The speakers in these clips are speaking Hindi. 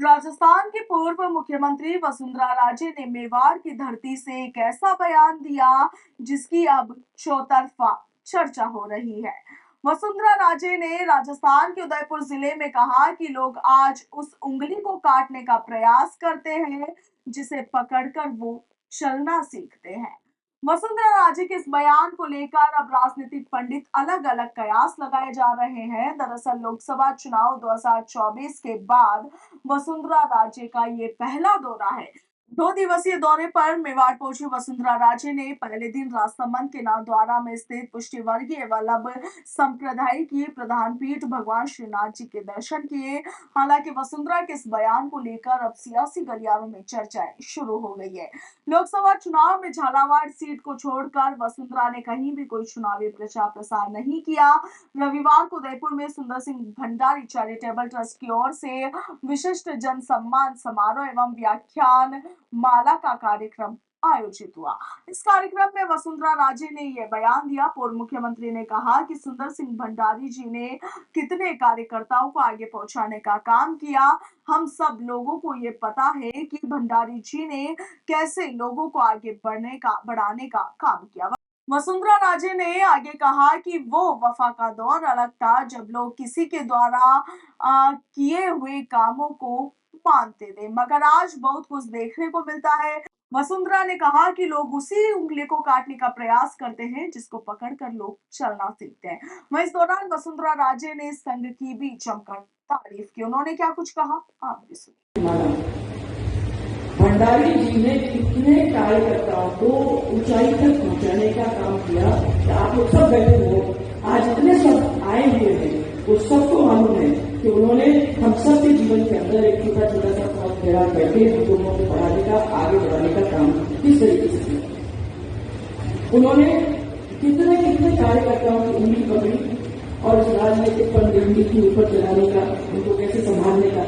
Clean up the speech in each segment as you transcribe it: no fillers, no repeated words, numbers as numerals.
राजस्थान की पूर्व मुख्यमंत्री वसुंधरा राजे ने मेवाड़ की धरती से एक ऐसा बयान दिया जिसकी अब चौतरफा चर्चा हो रही है। वसुंधरा राजे ने राजस्थान के उदयपुर जिले में कहा कि लोग आज उस उंगली को काटने का प्रयास करते हैं जिसे पकड़कर वो चलना सीखते हैं। वसुंधरा राजे के इस बयान को लेकर अब राजनीतिक पंडित अलग अलग कयास लगाए जा रहे हैं। दरअसल लोकसभा चुनाव 2024 के बाद वसुंधरा राजे का ये पहला दौरा है। 2 दिवसीय दौरे पर मेवाड़ पहुंची वसुंधरा राजे ने पहले दिन राजसमंद के नाथद्वारा में स्थित पुष्टिवर्गीय वल्लभ संप्रदाय की प्रधान पीठ भगवान श्रीनाथ जी के दर्शन किए। हालांकि वसुंधरा के इस बयान को लेकर अब सियासी गलियारों में चर्चाएं शुरू हो गई है। लोकसभा चुनाव में झालावाड़ सीट को छोड़कर वसुंधरा ने कहीं भी कोई चुनावी प्रचार प्रसार नहीं किया। रविवार को उदयपुर में सुंदर सिंह भंडारी चैरिटेबल ट्रस्ट की ओर से विशिष्ट जन सम्मान समारोह एवं व्याख्यान माला का कार्यक्रम आयोजित हुआ। इस कार्यक्रम में वसुंधरा राजे ने यह बयान दिया। पूर्व मुख्यमंत्री ने कहा कि सुंदर सिंह भंडारी जी ने कितने कार्यकर्ताओं को आगे पहुंचाने का काम किया। हम सब लोगों को ये पता है कि भंडारी जी ने कैसे लोगों को आगे बढ़ाने का काम किया। वसुंधरा राजे ने आगे कहा कि वो वफा का दौर अलग था जब लोग किसी के द्वारा किए हुए कामों को मानते थे, मगर आज बहुत कुछ देखने को मिलता है। वसुंधरा ने कहा कि लोग उसी उंगली को काटने का प्रयास करते हैं जिसको पकड़कर लोग चलना सीखते हैं। वहीं इस दौरान वसुंधरा राजे ने संघ की भी जमकर तारीफ की। उन्होंने क्या कुछ कहा आप भी सुनिए। भंडारी जी ने कितने कार्यकर्ताओं को ऊंचाई तक पहुंचाने का काम किया कि आप लोग सब बैठे हो, आज इतने सब आए हुए हैं, वो सबको मालूम है कि उन्होंने हम सब के जीवन के अंदर एक छोटा छोटा सा पौध फेरा करके लोगों को बढ़ाने का, आगे बढ़ाने का काम किस तरीके से किया। उन्होंने कितने कितने कार्यकर्ताओं की उंगली पकड़ी और इस राजनीतिक पंडित की ऊपर चलाने का, उनको कैसे संभालने का,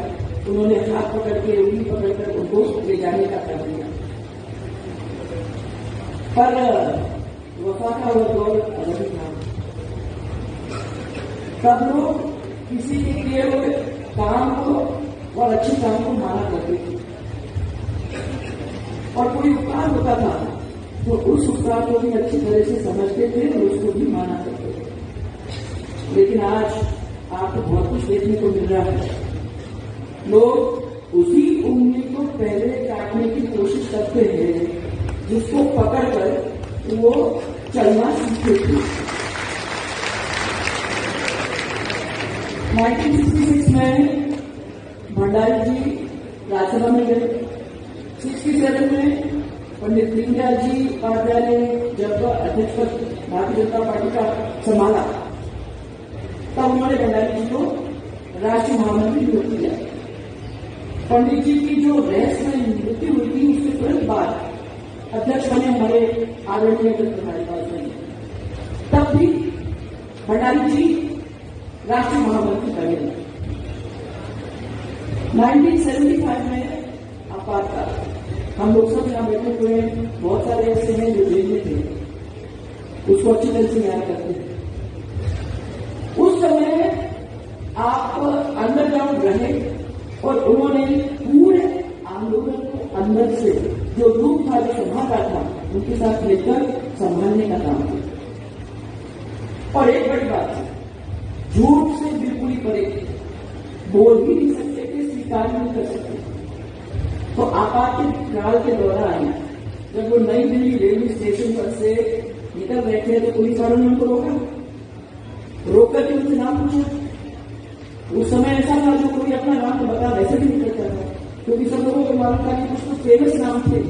उन्होंने हाथ पकड़ के उंगली पकड़कर उनको ले जाने का काम किया। पर वफा का वो दौर अलग ही था। तब लोग किसी के किए हुए काम को और अच्छे काम को माना करते थे और कोई उपकार होता था तो उस उपकार को भी अच्छी तरह से समझते थे और उसको भी माना करते थे। लेकिन आज आपको बहुत कुछ देखने को मिल रहा है। लोग उसी उंगली को पहले काटने की कोशिश करते हैं जिसको पकड़कर वो चलना सीखते थे। 1966 में भंडारी जी राज्यसभा में गए। 67 में पंडित दीनदयाल जी उपाध्याय ने जब अध्यक्ष पद भारतीय जनता पार्टी का संभाला तब उन्होंने भंडारी जी को राष्ट्रीय महामंत्री नियुक्त किया। पंडित जी की जो रहस्यमय मृत्यु हुई थी उसके तुरंत बाद अध्यक्ष बने हमारे आदरणीय प्रधानमंत्री वाजपेयी। तब भी भंडारी जी राष्ट्रीय महामंत्री बने। 1975 में आपातकाल हम लोग सब यहाँ बैठे हुए हैं, बहुत सारे ऐसे हैं जो जेल में थे, उसको अच्छी तरह से याद करते हैं। उस समय आप अंडरग्राउंड रहे और उन्होंने पूरे आंदोलन को अंदर से जो रूप था, जो संभाला था, उनके साथ मिलकर संभालने का काम किया। और एक बड़ी बात है, झूठ से बिल्कुल ही परे, बोल ही नहीं सकते थे, स्वीकार नहीं कर सकते। तो आपातकाल के दौरान जब वो नई दिल्ली रेलवे स्टेशन पर से निकल रहे थे तो पुलिस वालों ने उनको रोककर के उनसे नाम पूछा। उस समय ऐसा था जो कोई अपना नाम तो बता वैसे भी नहीं करता था, क्योंकि सब लोगों को मालूम था कि कुछ तो फेमस नाम थे,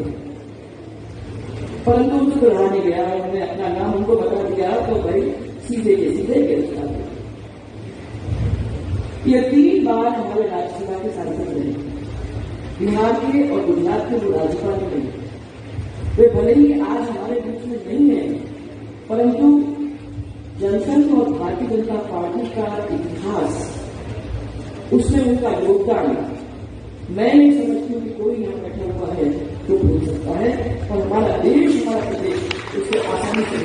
परंतु उनको दोहराने गया, उन्होंने अपना नाम उनको बता दिया तो भाई सीधे के सीधे गिरफ्तार हुए। ये 3 बार हमारे राज्यसभा के सांसद रहे, बिहार के और गुजरात के जो राज्यपाल रहे। वे भले ही आज हमारे बीच में नहीं है, परंतु जनसंघ और भारतीय जनता पार्टी का इतिहास, उसमें उनका योगदान मैं नहीं समझती हूँ कि कोई यहाँ बैठा हुआ है जो भूल सकता है। और हमारा देश, हमारा प्रदेश उसको आसानी से